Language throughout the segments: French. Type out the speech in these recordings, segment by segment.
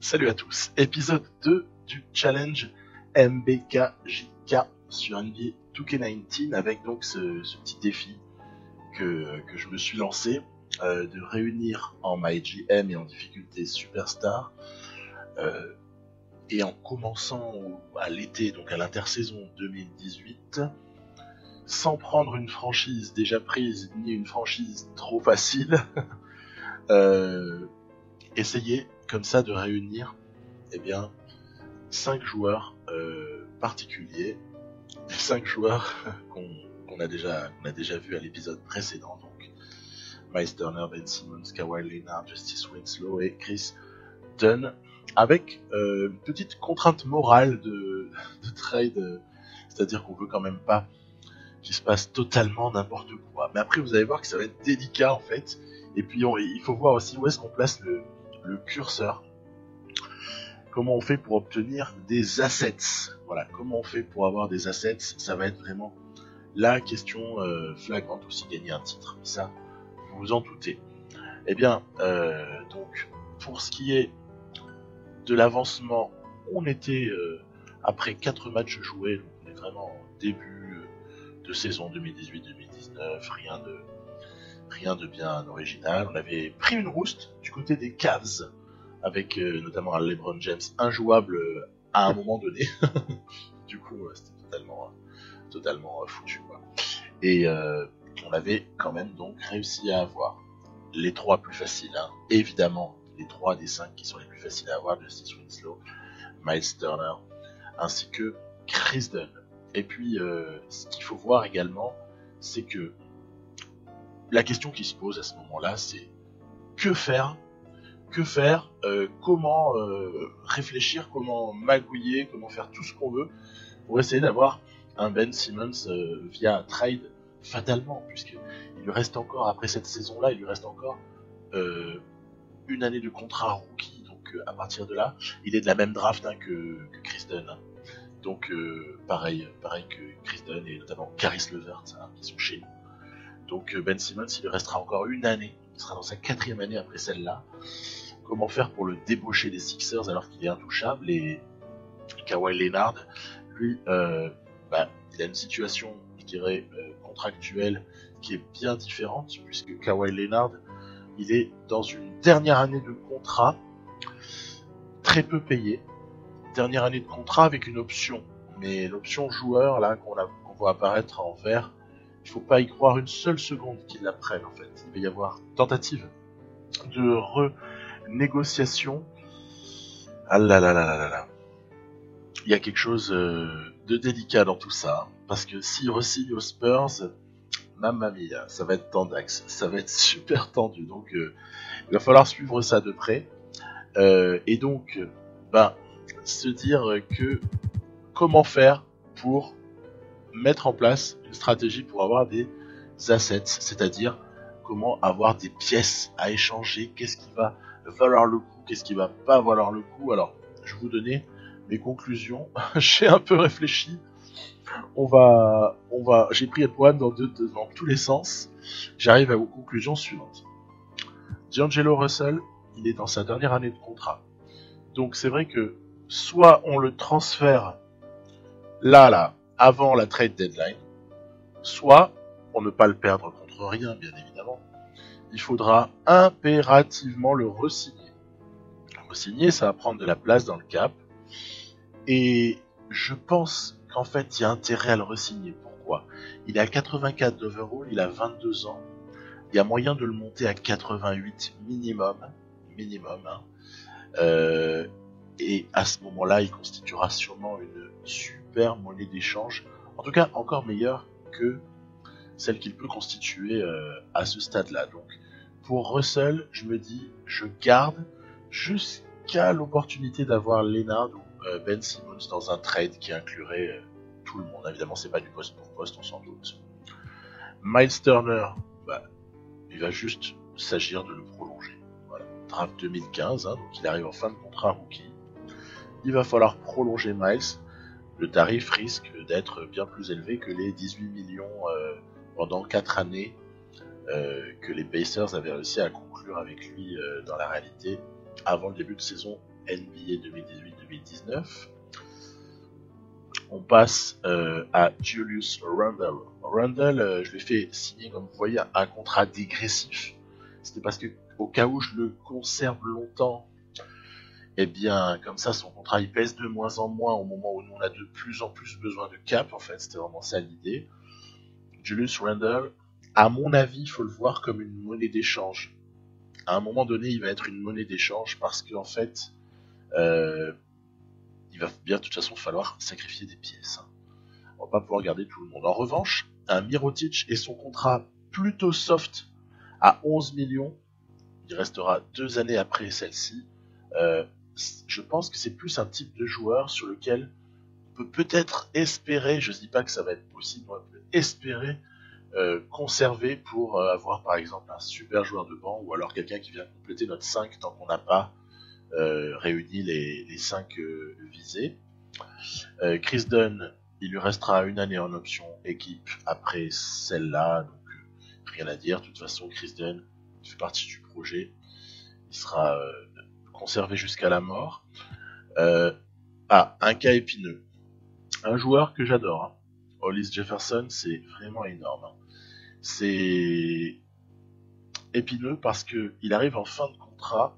Salut à tous, épisode 2 du challenge MBKJK sur NBA 2K19 avec donc ce petit défi que je me suis lancé de réunir en MyGM et en difficulté Superstar et en commençant à l'été, donc à l'intersaison 2018, sans prendre une franchise déjà prise ni une franchise trop facile, essayer comme ça de réunir 5 joueurs particuliers, 5 joueurs qu'on a déjà vu à l'épisode précédent, donc Myles Turner, Ben Simmons, Kawhi Leonard, Justice Winslow et Chris Dunn, avec une petite contrainte morale de trade, c'est-à-dire qu'on veut quand même pas qu'il se passe totalement n'importe quoi. Mais après vous allez voir que ça va être délicat en fait, et puis il faut voir aussi où est-ce qu'on place le curseur. Comment on fait pour obtenir des assets? Voilà, comment on fait pour avoir des assets? Ça va être vraiment la question flagrante, aussi gagner un titre. Ça, vous vous en doutez. Donc, pour ce qui est de l'avancement, on était après 4 matchs joués, donc on est vraiment au début de saison 2018-2019, rien de bien original. On avait pris une rouste du côté des Cavs, avec notamment un LeBron James injouable à un moment donné. Du coup, c'était totalement foutu, quoi. Et on avait quand même donc réussi à avoir les 3 plus faciles, hein. Évidemment, les 3 des 5 qui sont les plus faciles à avoir, Justice Winslow, Myles Turner, ainsi que Chris Dunn. Et puis, ce qu'il faut voir également, c'est que la question qui se pose à ce moment-là, c'est que faire, comment réfléchir, comment magouiller, comment faire tout ce qu'on veut pour essayer d'avoir un Ben Simmons via un trade fatalement, puisqu'il lui reste encore, après cette saison-là, il lui reste encore une année de contrat rookie, donc à partir de là, il est de la même draft que Chris Dunn. Hein. Donc pareil que Chris Dunn et notamment Caris LeVert, hein, qui sont chez nous. Donc Ben Simmons, il lui restera encore une année, il sera dans sa 4e année après celle-là. Comment faire pour le débaucher des Sixers alors qu'il est intouchable? Et Kawhi Leonard, lui, il a une situation, je dirais, contractuelle qui est bien différente, puisque Kawhi Leonard, il est dans une dernière année de contrat, très peu payé, dernière année de contrat avec une option, mais l'option joueur là qu'on voit apparaître en vert, il faut pas y croire une seule seconde qu'il la prenne en fait. Il va y avoir tentative de renégociation. Ah là là là là là. Il y a quelque chose de délicat dans tout ça, parce que s'il re-signe aux Spurs, mamma mia, ça va être tendax, ça va être super tendu, donc il va falloir suivre ça de près, et donc se dire que comment faire pour mettre en place une stratégie pour avoir des assets, c'est-à-dire comment avoir des pièces à échanger, qu'est-ce qui va valoir le coup, qu'est-ce qui va pas valoir le coup. Alors, je vais vous donner mes conclusions. J'ai un peu réfléchi. J'ai pris le poème dans tous les sens. J'arrive aux conclusions suivantes. D'Angelo Russell, il est dans sa dernière année de contrat. Donc c'est vrai que soit on le transfère là, avant la trade deadline, soit, pour ne pas le perdre contre rien, bien évidemment, il faudra impérativement le re-signer. Re-signer, ça va prendre de la place dans le cap. Et je pense qu'en fait, il y a intérêt à le re-signer. Pourquoi? Il est à 84 d'overall, il a 22 ans. Il y a moyen de le monter à 88 minimum, hein. Et à ce moment-là, il constituera sûrement une super monnaie d'échange. En tout cas, encore meilleure que celle qu'il peut constituer à ce stade-là. Donc, pour Russell, je me dis, je garde jusqu'à l'opportunité d'avoir Leonard ou Ben Simmons dans un trade qui inclurait tout le monde. Évidemment, c'est pas du poste pour poste, on s'en doute. Myles Turner, il va juste s'agir de le prolonger. Voilà. Draft 2015, hein, donc il arrive en fin de contrat rookie. Il va falloir prolonger Myles. Le tarif risque d'être bien plus élevé que les 18 millions pendant 4 années que les Pacers avaient réussi à conclure avec lui dans la réalité avant le début de saison NBA 2018-2019. On passe à Julius Randle. Randle, je l'ai fait signer, comme vous voyez, un contrat dégressif. C'était parce que, au cas où je le conserve longtemps, et bien, comme ça, son contrat il pèse de moins en moins au moment où nous on a de plus en plus besoin de cap. En fait, c'était vraiment ça l'idée. Julius Randle, à mon avis, il faut le voir comme une monnaie d'échange. À un moment donné, il va être une monnaie d'échange parce qu'en fait, il va bien de toute façon falloir sacrifier des pièces. On va pas pouvoir garder tout le monde. En revanche, un Mirotic et son contrat plutôt soft à 11 millions, il restera 2 années après celle-ci. Je pense que c'est plus un type de joueur sur lequel on peut peut-être espérer, je ne dis pas que ça va être possible, on peut espérer conserver pour avoir par exemple un super joueur de banc ou alors quelqu'un qui vient compléter notre 5 tant qu'on n'a pas réuni les 5 visés. Chris Dunn, il lui restera une année en option équipe après celle-là, donc rien à dire. De toute façon, Chris Dunn fait partie du projet. Il sera conservé jusqu'à la mort. Un cas épineux. Un joueur que j'adore. Hein. Hollis Jefferson, c'est vraiment énorme. Hein. C'est épineux parce qu'il arrive en fin de contrat,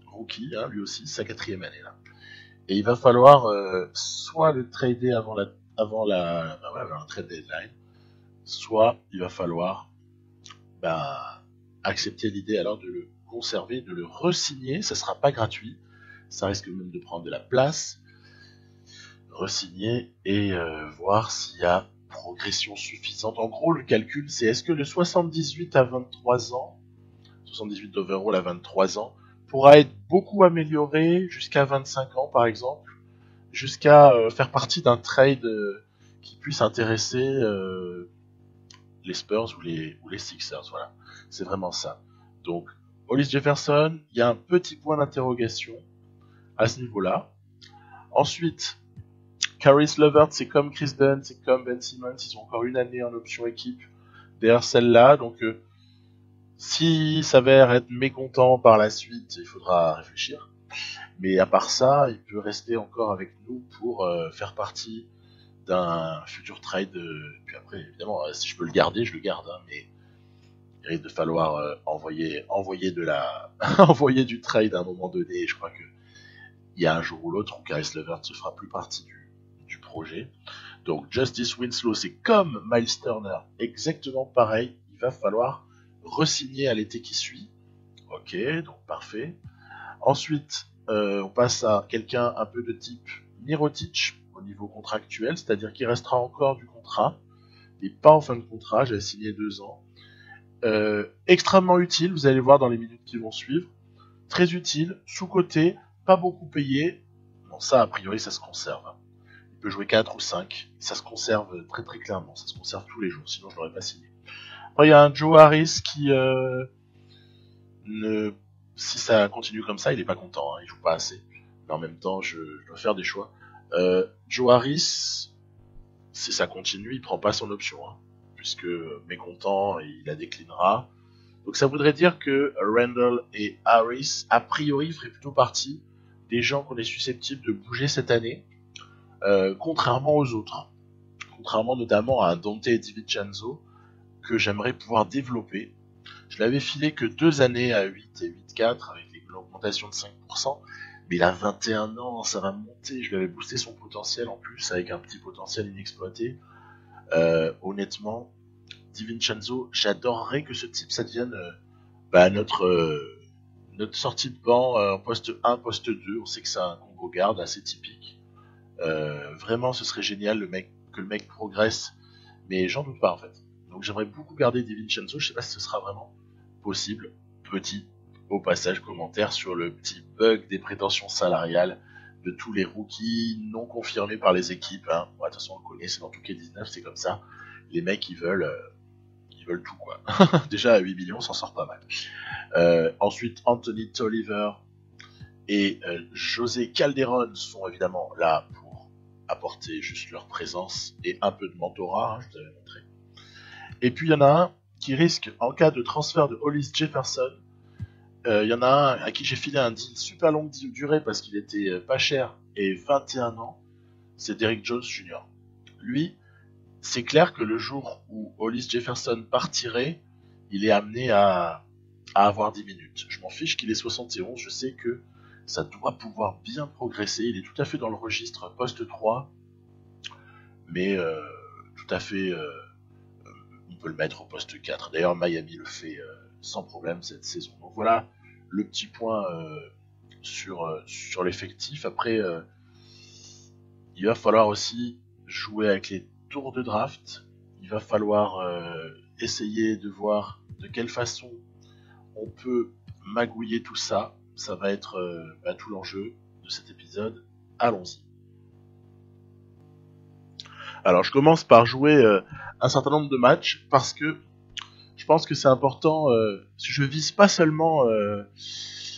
rookie, hein, lui aussi, sa 4e année là. Et il va falloir soit le trader avant la trade deadline, soit il va falloir accepter l'idée alors de le conserver, de le re-signer. Ça sera pas gratuit, ça risque même de prendre de la place. Re-signer et voir s'il y a progression suffisante. En gros, le calcul, c'est est-ce que le 78 à 23 ans, 78 overall à 23 ans, pourra être beaucoup amélioré jusqu'à 25 ans, par exemple, jusqu'à faire partie d'un trade qui puisse intéresser les Spurs ou les Sixers. Voilà, c'est vraiment ça. Donc, Hollis Jefferson, il y a un petit point d'interrogation à ce niveau-là. Ensuite, Caris LeVert, c'est comme Chris Dunn, c'est comme Ben Simmons, ils ont encore une année en option équipe derrière celle-là, donc s'il s'avère être mécontent par la suite, il faudra réfléchir. Mais à part ça, il peut rester encore avec nous pour faire partie d'un futur trade. Puis après, évidemment, si je peux le garder, je le garde, hein, mais il risque de falloir envoyer de la envoyer du trade à un moment donné. Et je crois que il y a un jour ou l'autre où Caris LeVert ne fera plus partie du projet. Donc Justice Winslow, c'est comme Miles Turner, exactement pareil. Il va falloir re-signer à l'été qui suit. Ok, donc parfait. Ensuite, on passe à quelqu'un un peu de type Mirotic au niveau contractuel, c'est-à-dire qu'il restera encore du contrat, mais pas en fin de contrat, j'avais signé 2 ans. Extrêmement utile, vous allez voir dans les minutes qui vont suivre. Très utile, sous-coté, pas beaucoup payé. Bon, ça, a priori, ça se conserve. Hein. Il peut jouer 4 ou 5, ça se conserve très très clairement, ça se conserve tous les jours, sinon je l'aurais pas signé. Après, il y a un Joe Harris qui si ça continue comme ça, il est pas content, hein, il joue pas assez. Mais en même temps, je dois faire des choix. Joe Harris, si ça continue, il prend pas son option, hein, puisque mécontent, il la déclinera. Donc ça voudrait dire que Randle et Harris, a priori, feraient plutôt partie des gens qu'on est susceptibles de bouger cette année, contrairement aux autres. Contrairement notamment à un Dante DiVincenzo, que j'aimerais pouvoir développer. Je l'avais filé que 2 années à 8 et 8,4 avec l'augmentation de 5%, mais il a 21 ans, ça va monter, je lui avais boosté son potentiel en plus avec un petit potentiel inexploité. Honnêtement, DiVincenzo, j'adorerais que ce type ça devienne notre sortie de banc poste 1, poste 2, on sait que c'est un combo garde assez typique. Vraiment ce serait génial que le mec progresse, mais j'en doute pas en fait. Donc j'aimerais beaucoup garder DiVincenzo, je sais pas si ce sera vraiment possible. Petit, au passage, commentaire sur le petit bug des prétentions salariales de tous les rookies non confirmés par les équipes. Hein. Bon, de toute façon, on le connaît, c'est dans tout k 19, c'est comme ça. Les mecs, ils veulent tout, quoi. Déjà, à 8 millions, on s'en sort pas mal. Ensuite, Anthony Tolliver et José Calderon sont évidemment là pour apporter juste leur présence et un peu de mentorat, hein, je vous avais montré. Et puis, il y en a un qui risque, en cas de transfert de Hollis Jefferson, Il y en a un à qui j'ai filé un deal super longue durée parce qu'il était pas cher et 21 ans, c'est Derrick Jones Jr. Lui, c'est clair que le jour où Hollis Jefferson partirait, il est amené à avoir 10 minutes. Je m'en fiche qu'il ait 71, je sais que ça doit pouvoir bien progresser. Il est tout à fait dans le registre poste 3, mais tout à fait, on peut le mettre au poste 4. D'ailleurs, Miami le fait sans problème cette saison. Donc voilà le petit point sur l'effectif. Après, il va falloir aussi jouer avec les tours de draft. Il va falloir essayer de voir de quelle façon on peut magouiller tout ça. Ça va être tout l'enjeu de cet épisode. Allons-y. Alors je commence par jouer un certain nombre de matchs parce que je pense que c'est important. Je vise pas seulement,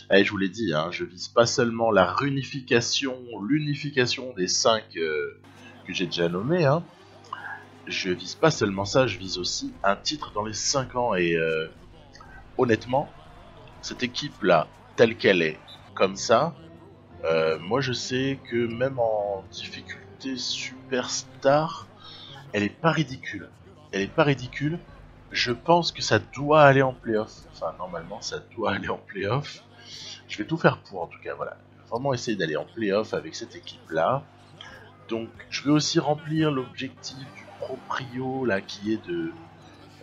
allez, je vous l'ai dit, hein, je vise pas seulement la l'unification des 5 que j'ai déjà nommés. Hein. Je vise pas seulement ça, je vise aussi un titre dans les 5 ans et honnêtement, cette équipe-là, telle qu'elle est, comme ça, moi je sais que même en difficulté superstar, elle est pas ridicule. Elle est pas ridicule. Je pense que ça doit aller en playoff. Enfin, normalement, ça doit aller en playoff. Je vais tout faire pour, en tout cas, voilà. Je vais vraiment essayer d'aller en playoff avec cette équipe-là. Donc, je vais aussi remplir l'objectif du proprio, là, qui est de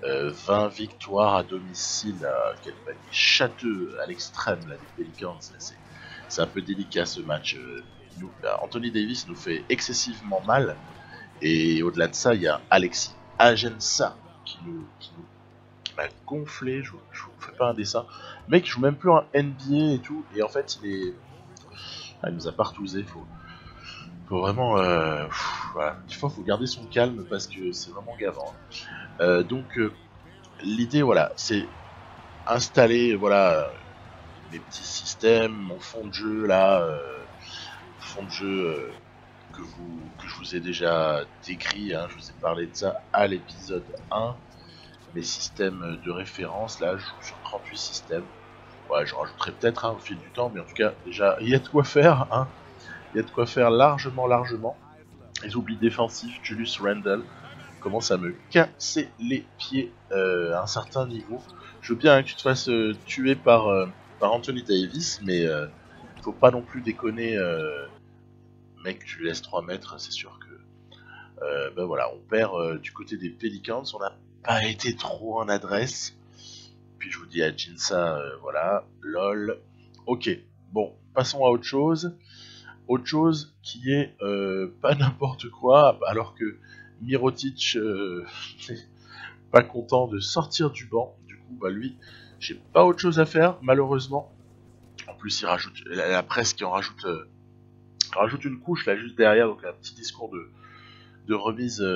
20 victoires à domicile. Quel panier châteux à l'extrême, là, des Pelicans. C'est un peu délicat, ce match. Anthony Davis nous fait excessivement mal. Et au-delà de ça, il y a Alexis Agensa qui m'a gonflé. Je vous fais pas un dessin. Le mec, il joue même plus en NBA et tout. Et en fait, il nous a partousé. Faut vraiment. Voilà. Faut garder son calme parce que c'est vraiment gavant. Donc, l'idée, voilà, c'est installer, voilà, mes petits systèmes, mon fond de jeu là, fond de jeu. Que je vous ai déjà décrit, hein, je vous ai parlé de ça à l'épisode 1, mes systèmes de référence, là je joue sur 38 systèmes, ouais, je rajouterai peut-être au fil du temps, mais en tout cas déjà il y a de quoi faire, hein. Il y a de quoi faire largement. Les oublis défensifs, Julius Randle commence à me casser les pieds à un certain niveau. Je veux bien que tu te fasses tuer par Anthony Davis, mais faut pas non plus déconner. Mec, tu lui laisses 3 mètres, c'est sûr que voilà, on perd du côté des Pelicans, on n'a pas été trop en adresse. Puis je vous dis à Jinsa, voilà, lol. Ok, bon, passons à autre chose. Autre chose qui est pas n'importe quoi, alors que Mirotic n'est pas content de sortir du banc. Du coup, lui, j'ai pas autre chose à faire, malheureusement. En plus, il rajoute, la presse qui en rajoute une couche là juste derrière, donc un petit discours de remise.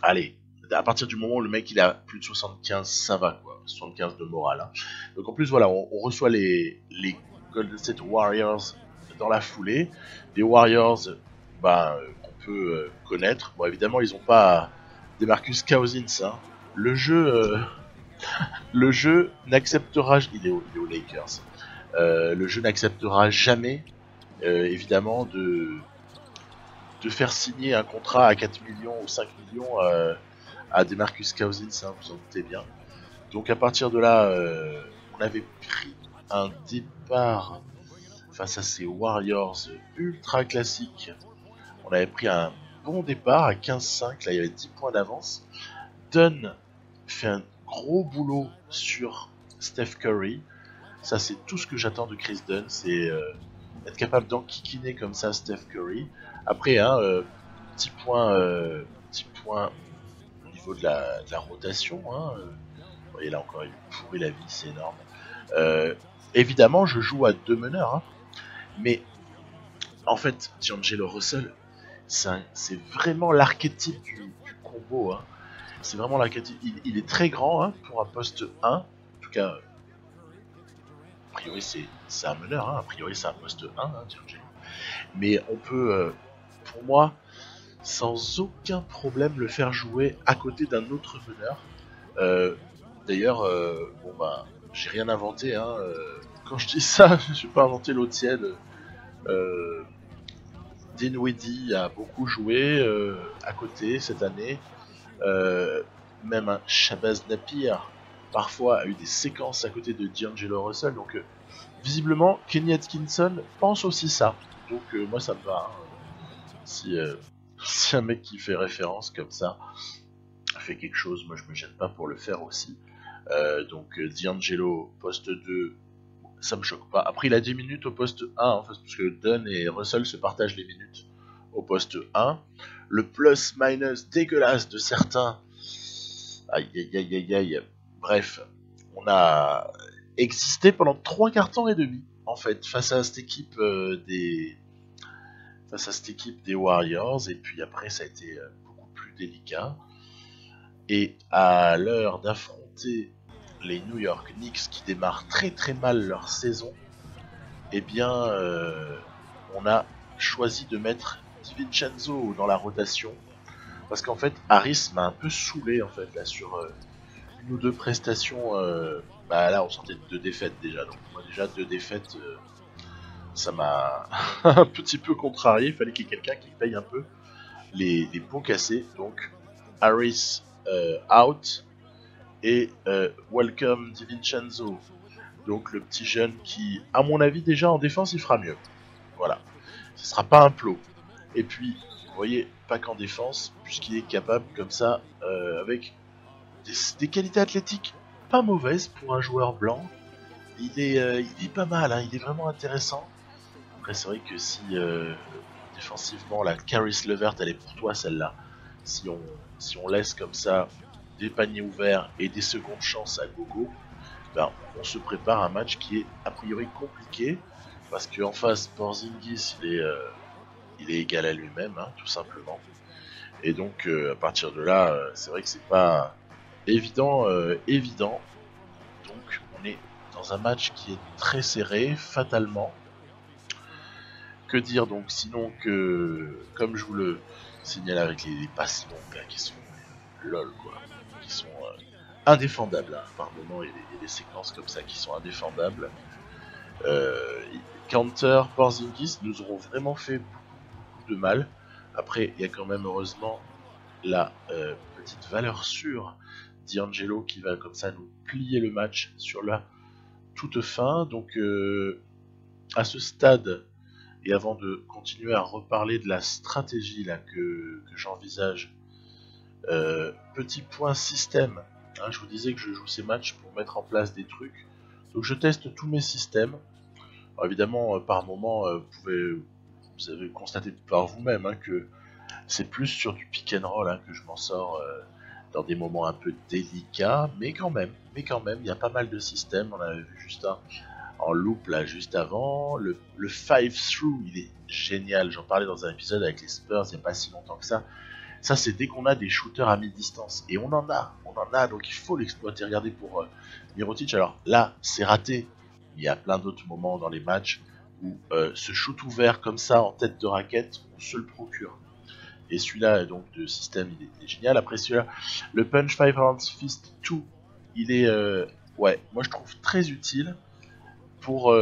Allez, à partir du moment où le mec il a plus de 75, ça va quoi, 75 de morale. Hein. Donc en plus voilà, on reçoit les Golden State Warriors dans la foulée, des Warriors qu'on peut connaître. Bon évidemment ils ont pas des Marcus Cousins. Hein. Le jeu n'acceptera, il est aux Lakers. Le jeu n'acceptera jamais. Évidemment de faire signer un contrat à 4 millions ou 5 millions à des Marcus Cousins, hein, vous en doutez bien. Donc à partir de là, on avait pris un départ face à ces Warriors ultra classiques. On avait pris un bon départ à 15-5, là il y avait 10 points d'avance. Dunn fait un gros boulot sur Steph Curry. Ça c'est tout ce que j'attends de Chris Dunn, c'est être capable d'enquiquiner comme ça Steph Curry. Après, petit point au niveau de la rotation. Hein, vous voyez là encore, il pourrit la vie, c'est énorme. Évidemment, je joue à 2 meneurs, hein, mais en fait, D'Angelo Russell, c'est vraiment l'archétype du combo. Hein. C'est vraiment l'archétype. Il est très grand hein, pour un poste 1. En tout cas, a priori, c'est un meneur. Hein, a priori, c'est un poste 1, hein, D'Angelo. Mais on peut, pour moi, sans aucun problème le faire jouer à côté d'un autre meneur. D'ailleurs, j'ai rien inventé, hein. Quand je dis ça, je n'ai pas inventé l'eau tiède. Dinwiddie a beaucoup joué à côté cette année. Même un Shabazz Napier parfois a eu des séquences à côté de D'Angelo Russell. Donc visiblement, Kenny Atkinson pense aussi ça. Donc moi ça me va. Si un mec qui fait référence comme ça fait quelque chose, moi je me gêne pas pour le faire aussi. Donc D'Angelo, poste 2, ça me choque pas. Après il a 10 minutes au poste 1, en fait, parce que Dunn et Russell se partagent les minutes au poste 1. Le plus-minus dégueulasse de certains. Aïe aïe aïe aïe aïe. Bref, on a existé pendant 3 quarts-temps et demi, en fait, face à cette équipe des Warriors, et puis après ça a été beaucoup plus délicat. Et à l'heure d'affronter les New York Knicks qui démarrent très très mal leur saison, eh bien on a choisi de mettre DiVincenzo dans la rotation, parce qu'en fait Harris m'a un peu saoulé en fait là sur une ou deux prestations. Bah là on sortait de 2 défaites déjà, donc moi déjà 2 défaites, ça m'a un petit peu contrarié. Il fallait qu'il y ait quelqu'un qui paye un peu les pots cassés. Donc Harris out et welcome DiVincenzo. Donc le petit jeune qui, à mon avis, déjà en défense il fera mieux. Voilà, ce sera pas un plot. Et puis, vous voyez, pas qu'en défense, puisqu'il est capable comme ça, avec des qualités athlétiques pas mauvaises pour un joueur blanc. Il est pas mal, hein, il est vraiment intéressant. Après, c'est vrai que si défensivement, la Caris Levert, elle est pour toi celle-là. Si on laisse comme ça des paniers ouverts et des secondes chances à gogo, ben, on se prépare un match qui est a priori compliqué, parce qu'en face, Porzingis, il est égal à lui-même, hein, tout simplement. Et donc, à partir de là, c'est vrai que c'est pas évident. Donc, on est dans un match qui est très serré, fatalement. Que dire donc sinon que, comme je vous le signale avec les passes longues là, qui sont lol quoi, qui sont indéfendables, hein. Par moments il y a des séquences comme ça qui sont indéfendables. Counter, Porzingis nous auront vraiment fait beaucoup de mal. Après il y a quand même heureusement la petite valeur sûre D'Angelo qui va comme ça nous plier le match sur la toute fin. Donc à ce stade, et avant de continuer à reparler de la stratégie là que j'envisage, petit point système. Hein, je vous disais que je joue ces matchs pour mettre en place des trucs. Donc je teste tous mes systèmes. Alors, évidemment, par moment, vous avez constaté par vous-même, hein, que c'est plus sur du pick and roll, hein, que je m'en sors dans des moments un peu délicats, mais quand même, il y a pas mal de systèmes. On avait vu juste un en loop là juste avant. Le 5-through, il est génial. J'en parlais dans un épisode avec les Spurs il n'y a pas si longtemps que ça. Ça, c'est dès qu'on a des shooters à mi-distance. Et on en a, donc il faut l'exploiter. Regardez pour Mirotic. Alors là, c'est raté. Il y a plein d'autres moments dans les matchs où ce shoot ouvert comme ça en tête de raquette, on se le procure. Et celui-là, donc, de système, il est génial. Après celui-là, le Punch 5 Hands Fist 2, il est, ouais, moi je trouve très utile pour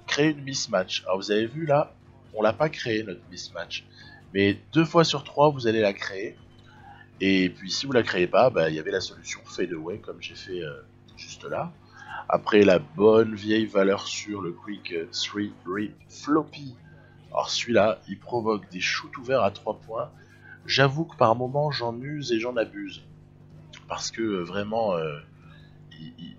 créer une mismatch. Alors vous avez vu là, on l'a pas créé notre mismatch, mais 2 fois sur 3 vous allez la créer. Et puis si vous la créez pas, bah, y avait la solution fade away comme j'ai fait juste là. Après la bonne vieille valeur sur le quick 3 rip floppy. Alors celui-là, il provoque des shoots ouverts à 3 points. J'avoue que par moment j'en use et j'en abuse, parce que vraiment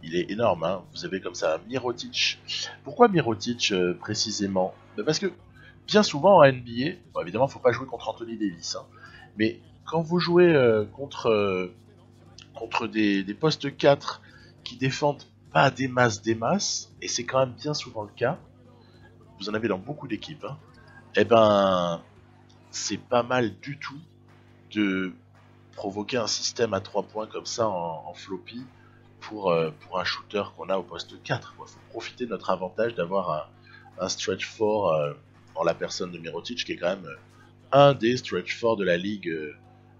il est énorme, hein. Vous avez comme ça Mirotic. Pourquoi Mirotic précisément? Parce que bien souvent en NBA, bon, évidemment, faut pas jouer contre Anthony Davis, hein, mais quand vous jouez contre des postes 4 qui défendent pas des masses, et c'est quand même bien souvent le cas, vous en avez dans beaucoup d'équipes, hein, et ben c'est pas mal du tout de provoquer un système à 3 points comme ça en floppy pour un shooter qu'on a au poste 4. Il faut profiter de notre avantage d'avoir un stretch 4 en la personne de Mirotic, qui est quand même un des stretch 4 de la ligue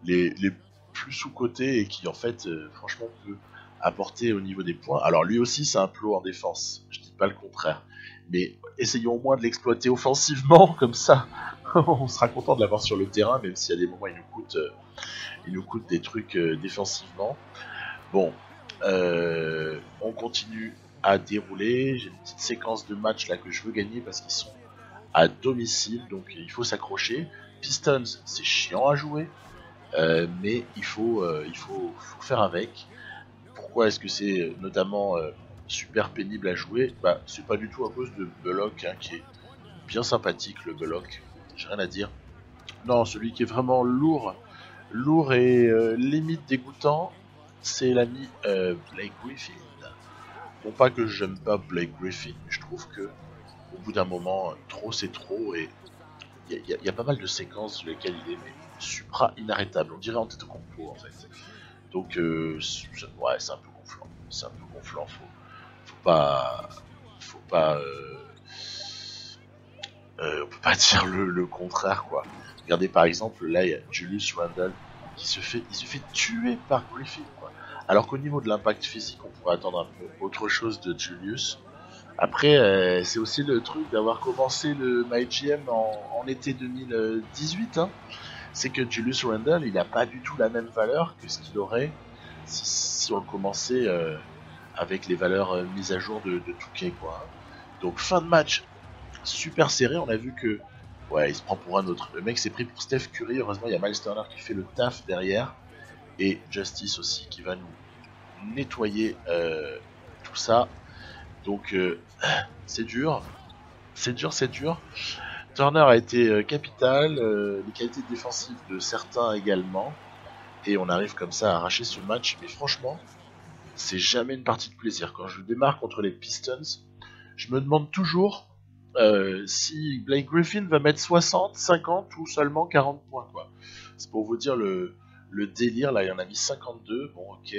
les plus sous-cotés, et qui en fait franchement peut apporter au niveau des points. Alors lui aussi c'est un plot en défense, je dis pas le contraire, mais essayons au moins de l'exploiter offensivement, comme ça on sera content de l'avoir sur le terrain, même si à des moments il nous coûte des trucs défensivement. Bon, on continue à dérouler, j'ai une petite séquence de matchs là que je veux gagner parce qu'ils sont à domicile, donc il faut s'accrocher. Pistons, c'est chiant à jouer, mais il faut faire avec. Pourquoi est-ce que c'est notamment super pénible à jouer? Bah, c'est pas du tout à cause de Bullock, hein, qui est bien sympathique, le Bullock, j'ai rien à dire. Non, celui qui est vraiment lourd et limite dégoûtant, c'est l'ami Blake Griffin. Bon, pas que j'aime pas Blake Griffin, mais je trouve que au bout d'un moment, trop c'est trop, et il y a pas mal de séquences sur lesquelles il est mais supra inarrêtable. On dirait en tête au complot en fait. Donc ouais, c'est un peu gonflant. C'est un peu gonflant. Faut pas. On peut pas dire le contraire quoi. Regardez par exemple là, il y a Julius Randle il se fait tuer par Griffin quoi. Alors qu'au niveau de l'impact physique, on pourrait attendre un peu autre chose de Julius. Après, c'est aussi le truc d'avoir commencé le MyGM en été 2018. Hein. C'est que Julius Randle, il n'a pas du tout la même valeur que ce qu'il aurait si on le commençait avec les valeurs mises à jour de Touquet, quoi. Donc fin de match super serré. On a vu que ouais, il se prend pour un autre. Le mec s'est pris pour Steph Curry. Heureusement, il y a Miles Turner qui fait le taf derrière et Justice aussi qui va nous nettoyer tout ça. Donc c'est dur, c'est dur. Turner a été capital, les qualités défensives de certains également, et on arrive comme ça à arracher ce match. Mais franchement, c'est jamais une partie de plaisir. Quand je démarre contre les Pistons, je me demande toujours si Blake Griffin va mettre 60, 50 ou seulement 40 points, quoi. C'est pour vous dire le délire. Là, il y en a mis 52, bon ok.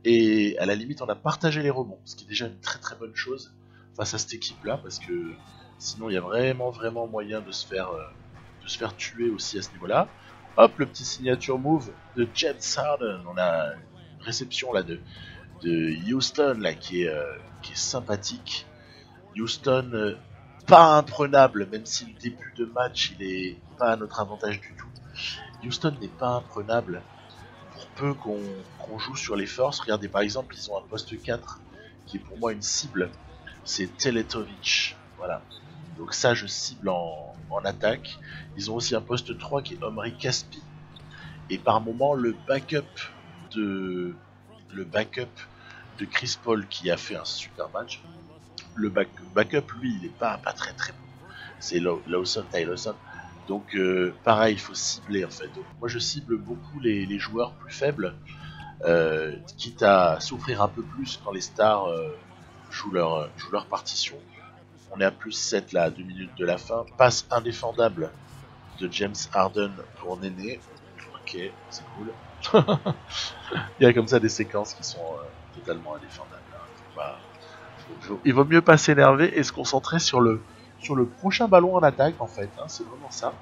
Et à la limite, on a partagé les rebonds, ce qui est déjà une très très bonne chose face à cette équipe-là, parce que sinon il y a vraiment moyen de se faire tuer aussi à ce niveau-là. Hop, le petit signature move de James Harden. On a une réception là de Houston là qui est sympathique. Houston pas imprenable, même si le début de match il est pas à notre avantage du tout. Houston n'est pas imprenable pour peu qu'on joue sur les forces. Regardez par exemple, ils ont un poste 4 qui est pour moi une cible, c'est Teletovic. Voilà. Donc ça je cible en attaque. Ils ont aussi un poste 3 qui est Omri Caspi. Et par moment le backup de de Chris Paul qui a fait un super match. Le backup lui il est pas très très bon. C'est Lawson, Ty Lawson. Donc pareil, il faut cibler en fait. Donc, moi je cible beaucoup les joueurs plus faibles, quitte à souffrir un peu plus quand les stars jouent leur partition. On est à plus 7 là, à 2 minutes de la fin. Passe indéfendable de James Harden pour Néné. Ok, c'est cool. Il y a comme ça des séquences qui sont totalement indéfendables. Bah, il vaut mieux pas s'énerver et se concentrer sur le prochain ballon en attaque en fait. Hein, c'est vraiment ça.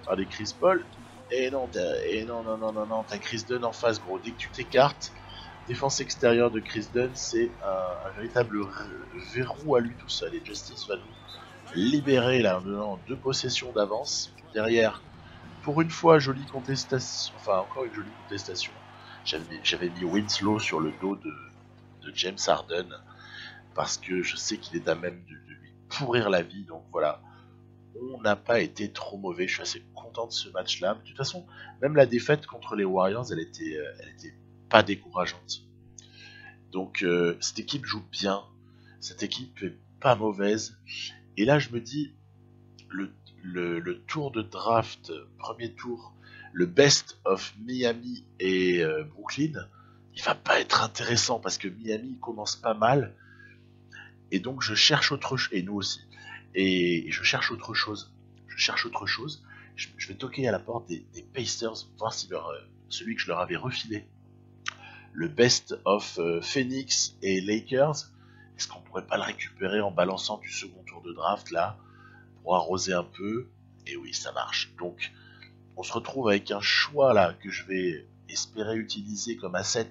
Par des Chris Paul. Et non, t'as Chris Dunn en face, gros. Dès que tu t'écartes, défense extérieure de Chris Dunn, c'est un véritable verrou à lui tout seul. Et Justice va nous libérer là en donnant 2 possessions d'avance. Derrière, pour une fois, jolie contestation. Enfin, encore une jolie contestation. J'avais mis Winslow sur le dos de James Harden parce que je sais qu'il est à même de lui pourrir la vie. Donc voilà, on n'a pas été trop mauvais. Je suis assez content de ce match-là. De toute façon, même la défaite contre les Warriors, elle était pas décourageante. Donc cette équipe joue bien. Cette équipe est pas mauvaise. Et là, je me dis, le tour de draft, premier tour, le best of Miami et Brooklyn, il va pas être intéressant parce que Miami commence pas mal. Et donc je cherche autre chose, et nous aussi. Et je cherche autre chose. Je vais toquer à la porte des Pacers, voir si celui que je leur avais refilé, le best of Phoenix et Lakers, est-ce qu'on pourrait pas le récupérer en balançant du second tour de draft là, pour arroser un peu? Et oui, ça marche. Donc on se retrouve avec un choix là que je vais espérer utiliser comme asset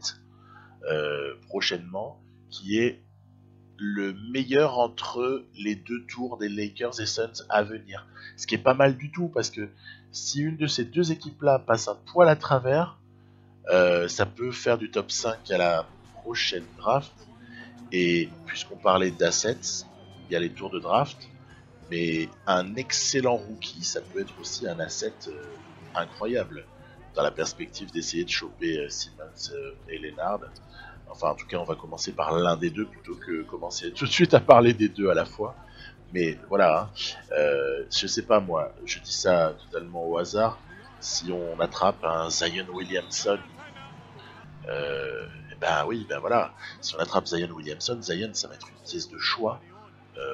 prochainement, qui est le meilleur entre les deux tours des Lakers et Suns à venir. Ce qui est pas mal du tout, parce que si une de ces deux équipes-là passe un poil à travers, ça peut faire du top 5 à la prochaine draft. Et puisqu'on parlait d'assets, il y a les tours de draft, mais un excellent rookie, ça peut être aussi un asset incroyable, dans la perspective d'essayer de choper Simmons et Leonard. Enfin, en tout cas, on va commencer par l'un des deux plutôt que commencer tout de suite à parler des deux à la fois. Mais voilà, je sais pas moi, je dis ça totalement au hasard. Si on attrape un Zion Williamson, ben oui, ben voilà. Si on attrape Zion Williamson, Zion, ça va être une pièce de choix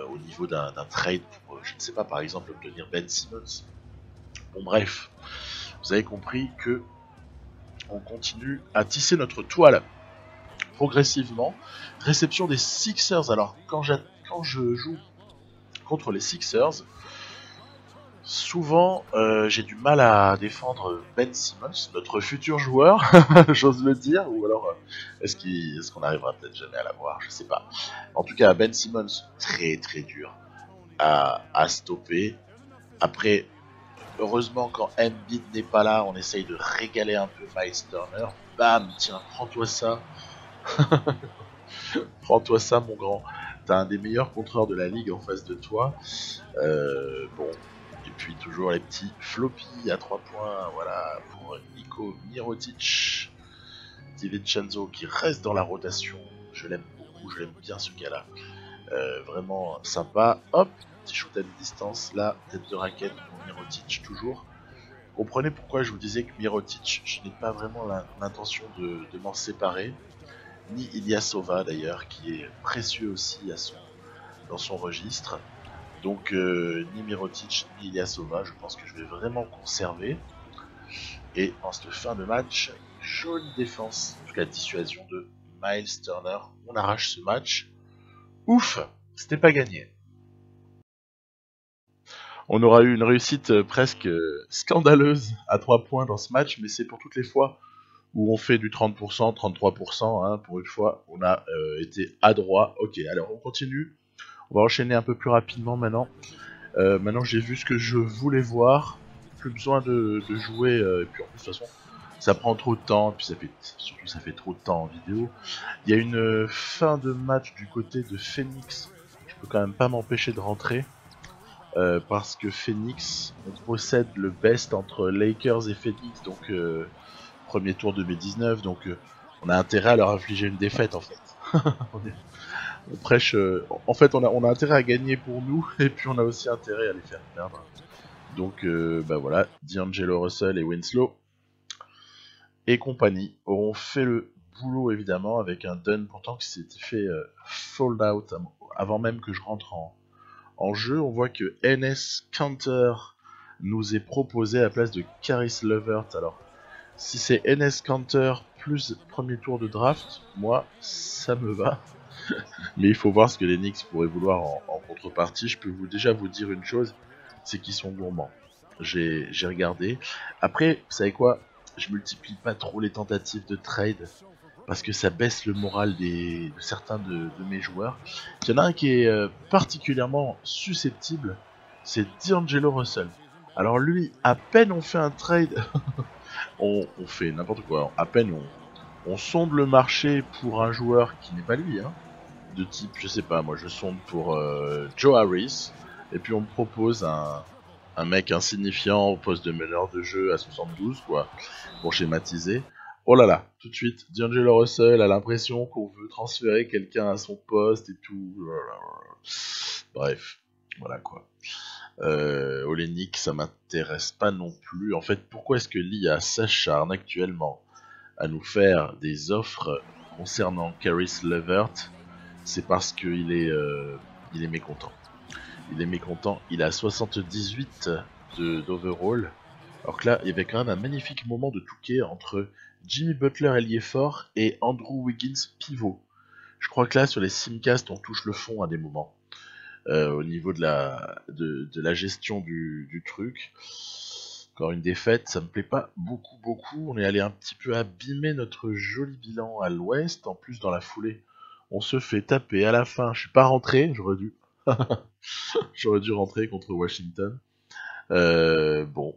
au niveau d'un trade pour, je ne sais pas, par exemple, obtenir Ben Simmons. Bon, bref, vous avez compris que on continue à tisser notre toile progressivement. Réception des Sixers. Alors, quand je joue contre les Sixers, souvent j'ai du mal à défendre Ben Simmons, notre futur joueur, j'ose le dire, ou alors est-ce qu'on arrivera peut-être jamais à l'avoir, je sais pas. En tout cas, Ben Simmons, très très dur à stopper. Après, heureusement, quand Embiid n'est pas là, on essaye de régaler un peu Miles Turner. Bam, tiens, prends-toi ça. Prends-toi ça, mon grand. T'as un des meilleurs contreurs de la ligue en face de toi. Bon. Et puis toujours les petits floppies à 3 points. Voilà, pour Nico Mirotic. DiVincenzo qui reste dans la rotation. Je l'aime beaucoup, je l'aime bien ce gars-là. Vraiment sympa. Hop, petit shoot à distance. Là, tête de raquette pour Mirotic toujours. Comprenez pourquoi je vous disais que Mirotic, je n'ai pas vraiment l'intention de m'en séparer. Ni Ilyasova d'ailleurs, qui est précieux aussi dans son registre. Donc ni Mirotic ni Ilyasova, je pense que je vais vraiment conserver. Et en cette fin de match, jolie défense, en tout cas dissuasion de Miles Turner. On arrache ce match. Ouf, c'était pas gagné. On aura eu une réussite presque scandaleuse à 3 points dans ce match, mais c'est pour toutes les fois où on fait du 30%, 33%, hein, pour une fois, on a été adroit. Ok, alors on continue. On va enchaîner un peu plus rapidement maintenant. Maintenant j'ai vu ce que je voulais voir. Plus besoin de jouer. Et puis en plus, de toute façon, ça prend trop de temps. Et puis ça fait trop de temps en vidéo. Il y a une fin de match du côté de Phoenix. Je peux quand même pas m'empêcher de rentrer. Parce que Phoenix, on possède le best entre Lakers et Phoenix. Donc premier tour 2019. Donc on a intérêt à leur infliger une défaite en fait. On prêche. En fait, on a intérêt à gagner pour nous, et puis on a aussi intérêt à les faire perdre. Donc, bah voilà, D'Angelo Russell et Winslow et compagnie auront fait le boulot évidemment avec un Dunn pourtant qui s'était fait fold out avant même que je rentre en jeu. On voit que NS Kanter nous est proposé à la place de Caris LeVert. Alors, si c'est NS Kanter plus premier tour de draft, moi ça me va. Mais il faut voir ce que les Knicks pourraient vouloir en contrepartie. Je peux déjà vous dire une chose, c'est qu'ils sont gourmands. J'ai regardé. Après, vous savez quoi? Je multiplie pas trop les tentatives de trade parce que ça baisse le moral de certains de mes joueurs. Il y en a un qui est particulièrement susceptible, c'est D'Angelo Russell. Alors lui, à peine on fait un trade, on fait n'importe quoi. À peine on sonde le marché pour un joueur qui n'est pas lui, hein, de type, je sais pas, moi je sonde pour Joe Harris, et puis on me propose un mec insignifiant au poste de meneur de jeu à 72, quoi, pour schématiser. Oh là là, tout de suite, D'Angelo Russell a l'impression qu'on veut transférer quelqu'un à son poste et tout. Bref, voilà quoi. Olenek, ça m'intéresse pas non plus. En fait, pourquoi est-ce que l'IA s'acharne actuellement à nous faire des offres concernant Caris LeVert? C'est parce qu'il est mécontent. Il est mécontent. Il a 78 d'overall. Alors que là, il y avait quand même un magnifique moment de touquet entre Jimmy Butler ailier fort et Andrew Wiggins pivot. Je crois que là, sur les simcasts, on touche le fond à des moments. Au niveau de la gestion du truc. Encore une défaite, ça me plaît pas beaucoup. On est allé un petit peu abîmer notre joli bilan à l'ouest. En plus, dans la foulée, on se fait taper à la fin. Je suis pas rentré, j'aurais dû. J'aurais dû rentrer contre Washington. Bon,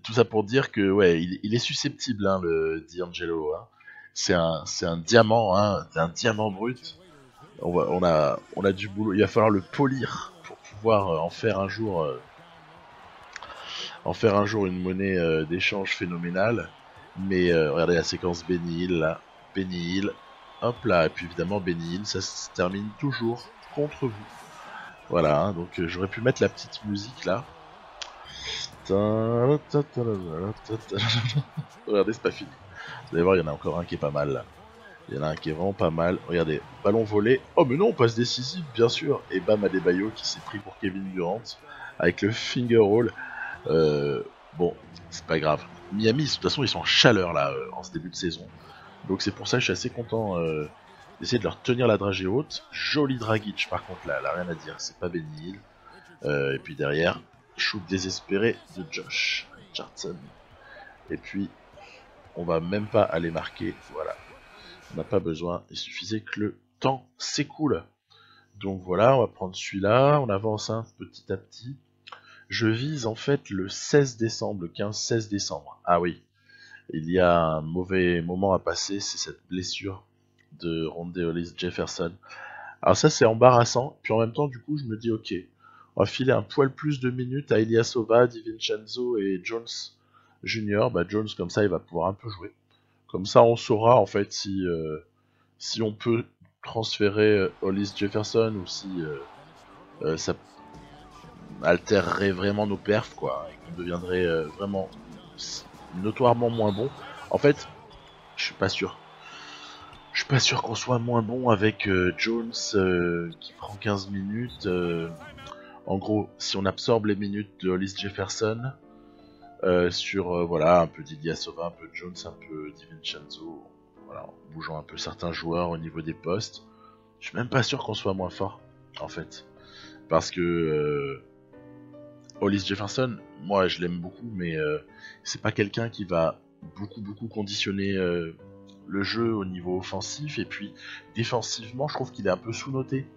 tout ça pour dire que ouais, il est susceptible, hein, le D'Angelo. Hein. C'est un diamant, hein, un diamant brut. On a du boulot. Il va falloir le polir pour pouvoir en faire un jour une monnaie d'échange phénoménale. Mais regardez la séquence Benny Hill là, Benny Hill, hop là, et puis évidemment Benny Hill, ça se termine toujours contre vous. Voilà, hein, donc j'aurais pu mettre la petite musique là. Regardez, c'est pas fini. Vous allez voir, il y en a encore un qui est pas mal là. Il y en a un qui est vraiment pas mal. Regardez, ballon volé. Oh mais non, on passe décisif, bien sûr. Et Bam Adebayo qui s'est pris pour Kevin Durant avec le finger roll. Bon, c'est pas grave. Miami, de toute façon, ils sont en chaleur là en ce début de saison. Donc c'est pour ça que je suis assez content d'essayer de leur tenir la dragée haute. Joli Dragic par contre là rien à dire. C'est pas Benny Hill. Et puis derrière, shoot désespéré de Josh Johnson. Et puis, on va même pas aller marquer. Voilà. On n'a pas besoin. Il suffisait que le temps s'écoule. Donc voilà, on va prendre celui-là. On avance petit à petit. Je vise en fait le 16 décembre, le 15-16 décembre. Ah oui, il y a un mauvais moment à passer, c'est cette blessure de Rondae Hollis Jefferson. Alors ça c'est embarrassant, puis en même temps du coup je me dis ok, on va filer un poil plus de minutes à Ilyasova, DiVincenzo et Jones Junior. Bah Jones comme ça il va pouvoir un peu jouer. Comme ça on saura en fait si on peut transférer Hollis Jefferson ou si ça altérerait vraiment nos perfs quoi, et qu'on deviendrait vraiment notoirement moins bon. En fait, je suis pas sûr. Je suis pas sûr qu'on soit moins bon avec Jones qui prend 15 minutes. En gros, si on absorbe les minutes de Hollis Jefferson sur voilà un peu d'Ilyasova, un peu de Jones, un peu DiVincenzo, voilà, en bougeant un peu certains joueurs au niveau des postes, je suis même pas sûr qu'on soit moins fort en fait, parce que Hollis Jefferson, moi je l'aime beaucoup, mais c'est pas quelqu'un qui va beaucoup conditionner le jeu au niveau offensif, et puis défensivement je trouve qu'il est un peu sous-noté.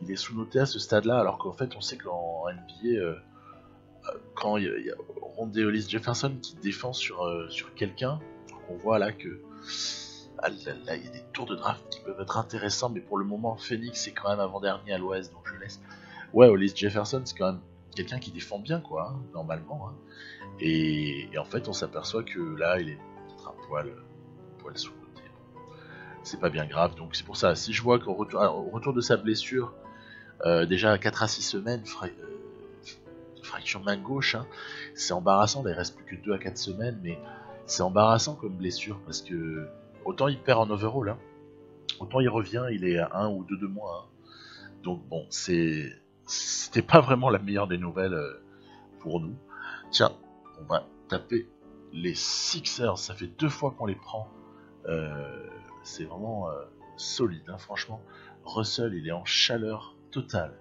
Il est sous-noté à ce stade-là, alors qu'en fait on sait qu'en NBA, quand il y a Rondae Hollis Jefferson qui défend sur quelqu'un, on voit là que là il y a des tours de draft qui peuvent être intéressants, mais pour le moment Phoenix est quand même avant-dernier à l'ouest, donc je laisse. Ouais, Hollis Jefferson c'est quand même quelqu'un qui défend bien quoi, hein, normalement. Hein. Et en fait on s'aperçoit que là il est peut-être un poil sous-côté. C'est pas bien grave, donc c'est pour ça, si je vois qu'au retour de sa blessure, déjà à 4 à 6 semaines, fracture main gauche, hein, c'est embarrassant, il reste plus que 2 à 4 semaines, mais c'est embarrassant comme blessure, parce que autant il perd en overall, hein, autant il revient, il est à 1 ou 2 de moins. Hein. Donc bon, c'était pas vraiment la meilleure des nouvelles pour nous. Tiens, on va taper les Sixers, ça fait 2 fois qu'on les prend. C'est vraiment solide, hein, franchement. Russell, il est en chaleur totale.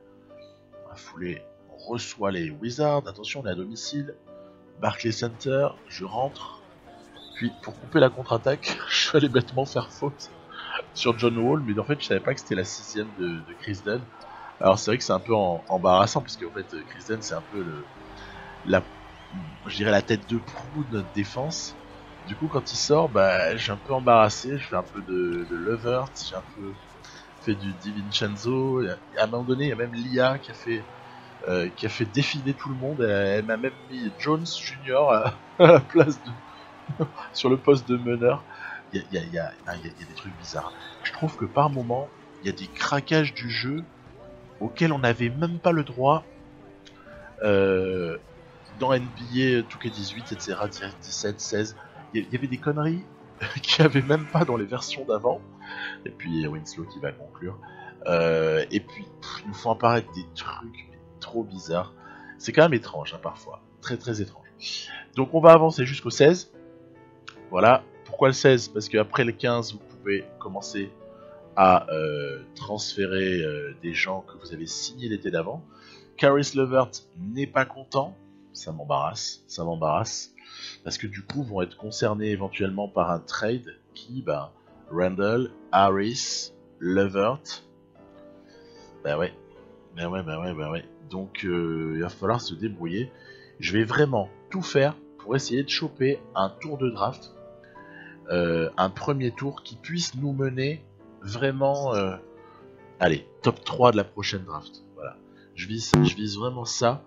La foulée, on reçoit les Wizards. Attention, on est à domicile. Barclays Center, je rentre. Puis, pour couper la contre-attaque, je suis allé bêtement faire faute sur John Wall, mais en fait, je savais pas que c'était la 6ème de Chris Dunn. Alors, c'est vrai que c'est un peu embarrassant, parce qu'en fait, Chris Dunn, c'est un peu je dirais la tête de proue de notre défense. Du coup, quand il sort, bah, je suis un peu embarrassé. Je fais un peu de Levert, j'ai un peu fait du DiVincenzo. À un moment donné, il y a même Lia qui a fait défiler tout le monde. Elle m'a même mis Jones Junior à la place sur le poste de meneur. Il y a des trucs bizarres. Je trouve que par moment, il y a des craquages du jeu auxquels on n'avait même pas le droit. Dans NBA 2K18, etc., 17, 16, il y avait des conneries qu'il n'y avait même pas dans les versions d'avant. Et puis Winslow qui va conclure. Et puis, ils nous font apparaître des trucs trop bizarres. C'est quand même étrange, hein, parfois. Très étrange. Donc on va avancer jusqu'au 16. Voilà. Pourquoi le 16 ? Parce qu'après le 15, vous pouvez commencer à transférer des gens que vous avez signés l'été d'avant. Caris LeVert n'est pas content. ça m'embarrasse, parce que du coup vont être concernés éventuellement par un trade qui, Randall, Harris, Levert, bah ouais. Donc il va falloir se débrouiller. Je vais vraiment tout faire pour essayer de choper un tour de draft, un premier tour qui puisse nous mener vraiment, allez, top 3 de la prochaine draft. Voilà. Je vise vraiment ça.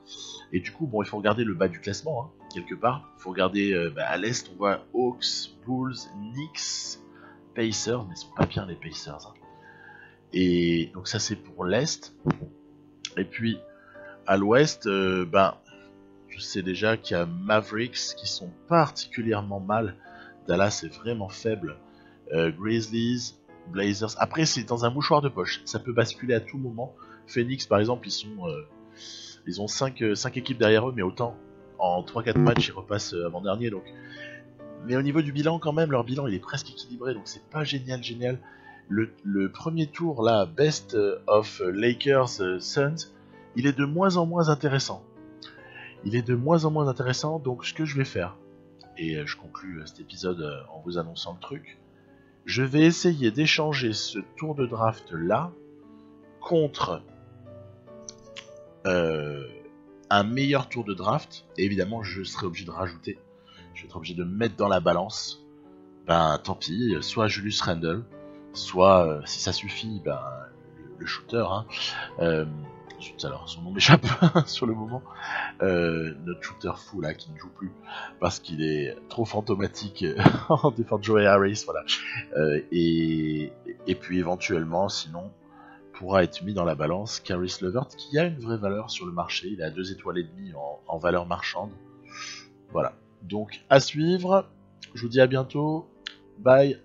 Et du coup, bon, il faut regarder le bas du classement, hein, quelque part. Il faut regarder à l'est, on voit Hawks, Bulls, Knicks, Pacers, mais ils sont pas bien les Pacers. Hein. Et donc ça c'est pour l'est. Et puis à l'ouest, je sais déjà qu'il y a Mavericks qui sont particulièrement mal. Dallas est vraiment faible. Grizzlies, Blazers. Après, c'est dans un mouchoir de poche. Ça peut basculer à tout moment. Phoenix, par exemple, ils ont 5 équipes derrière eux, mais autant en 3-4 matchs, ils repassent avant-dernier. Donc. Mais au niveau du bilan, quand même, leur bilan il est presque équilibré. Donc c'est pas génial. Le premier tour, là, Best of Lakers Suns, il est de moins en moins intéressant. Donc ce que je vais faire, et je conclus cet épisode en vous annonçant le truc, je vais essayer d'échanger ce tour de draft là contre un meilleur tour de draft. Et évidemment, je serai obligé de rajouter, je vais être obligé de mettre dans la balance, tant pis, soit Julius Randle, soit, si ça suffit, le shooter, hein. Alors, son nom m'échappe sur le moment. Notre shooter fou là qui ne joue plus parce qu'il est trop fantomatique en défense, Joey Harris, voilà. Et puis éventuellement, sinon, pourra être mis dans la balance Caris LeVert, qui a une vraie valeur sur le marché. Il est à 2 étoiles et demie en valeur marchande. Voilà. Donc à suivre. Je vous dis à bientôt. Bye.